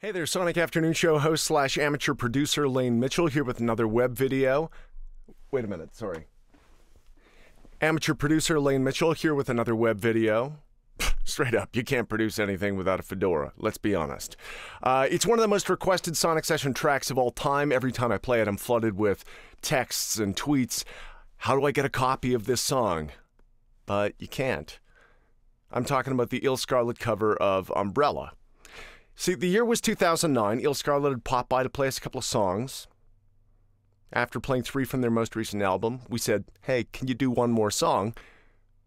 Hey there, Sonic Afternoon Show host / amateur producer Layne Mitchell here with another web video. Wait a minute, sorry. Amateur producer Layne Mitchell here with another web video. Straight up, you can't produce anything without a fedora, let's be honest. It's one of the most requested Sonic Session tracks of all time. Every time I play it, I'm flooded with texts and tweets. How do I get a copy of this song? But you can't. I'm talking about the Ill Scarlet cover of Umbrella. See, the year was 2009. Ill Scarlet had popped by to play us a couple of songs. After playing 3 from their most recent album, we said, hey, can you do one more song?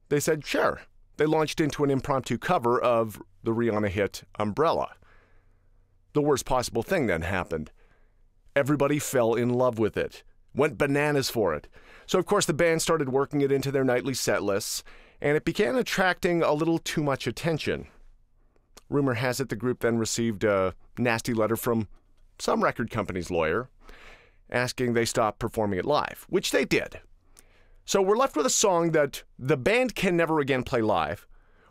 They said, sure. They launched into an impromptu cover of the Rihanna hit Umbrella. The worst possible thing then happened. Everybody fell in love with it, went bananas for it. So, of course, the band started working it into their nightly set lists, and it began attracting a little too much attention. Rumor has it the group then received a nasty letter from some record company's lawyer asking they stop performing it live, which they did. So we're left with a song that the band can never again play live.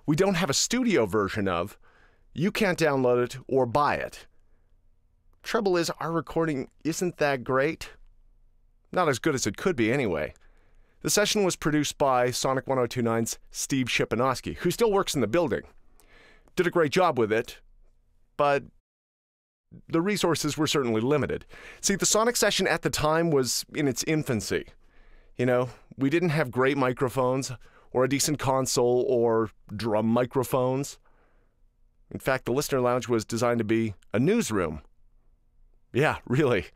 We don't have a studio version of. You can't download it or buy it. Trouble is, our recording isn't that great. Not as good as it could be anyway. The session was produced by Sonic 1029's Steve Shipanowski, who still works in the building. Did a great job with it, but the resources were certainly limited. See, the Sonic session at the time was in its infancy. You know, we didn't have great microphones or a decent console or drum microphones. In fact, the listener lounge was designed to be a newsroom. Yeah, really.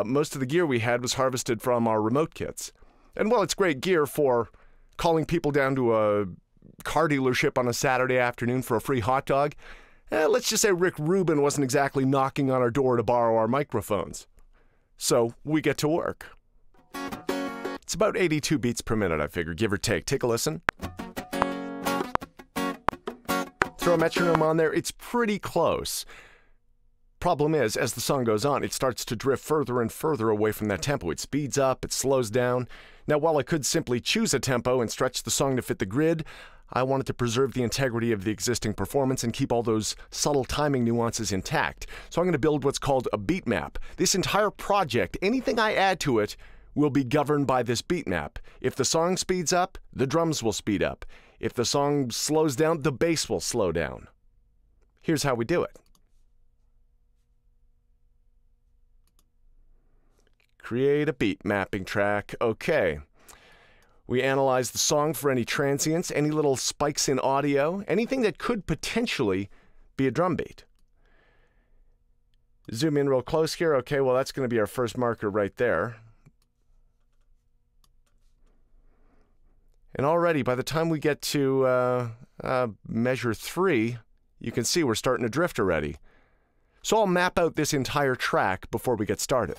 Most of the gear we had was harvested from our remote kits. And while it's great gear for calling people down to a car dealership on a Saturday afternoon for a free hot dog, let's just say Rick Rubin wasn't exactly knocking on our door to borrow our microphones. So we get to work. It's about 82 beats per minute, I figure, give or take. Take a listen. Throw a metronome on there, it's pretty close. Problem is, as the song goes on, it starts to drift further and further away from that tempo. It speeds up, it slows down. Now, while I could simply choose a tempo and stretch the song to fit the grid, I wanted to preserve the integrity of the existing performance and keep all those subtle timing nuances intact. So I'm going to build what's called a beat map. This entire project, anything I add to it, will be governed by this beat map. If the song speeds up, the drums will speed up. If the song slows down, the bass will slow down. Here's how we do it. Create a beat mapping track. Okay. We analyze the song for any transients, any little spikes in audio, anything that could potentially be a drum beat. Zoom in real close here. Okay, well, that's going to be our first marker right there. And already, by the time we get to measure 3, you can see we're starting to drift already. So I'll map out this entire track before we get started.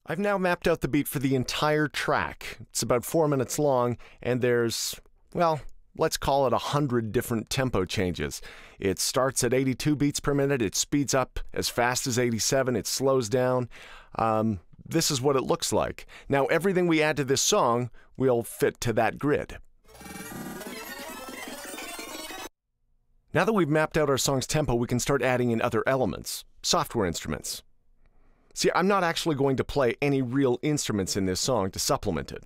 I've now mapped out the beat for the entire track. It's about 4 minutes long, and there's, well, let's call it 100 different tempo changes. It starts at 82 beats per minute, it speeds up as fast as 87, it slows down. This is what it looks like. Now, everything we add to this song will fit to that grid. Now that we've mapped out our song's tempo, we can start adding in other elements, software instruments. See, I'm not actually going to play any real instruments in this song to supplement it.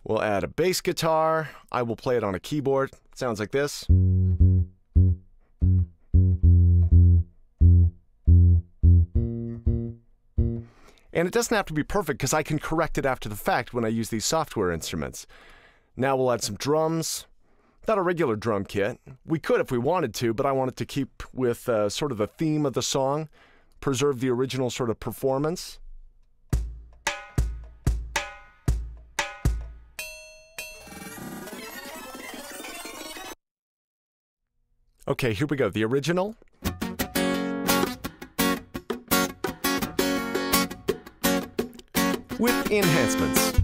We'll add a bass guitar. I will play it on a keyboard. It sounds like this. And it doesn't have to be perfect because I can correct it after the fact when I use these software instruments. Now we'll add some drums. Not a regular drum kit. We could if we wanted to, but I wanted to keep with sort of the theme of the song. Preserve the original sort of performance. Okay, here we go. The original. With enhancements.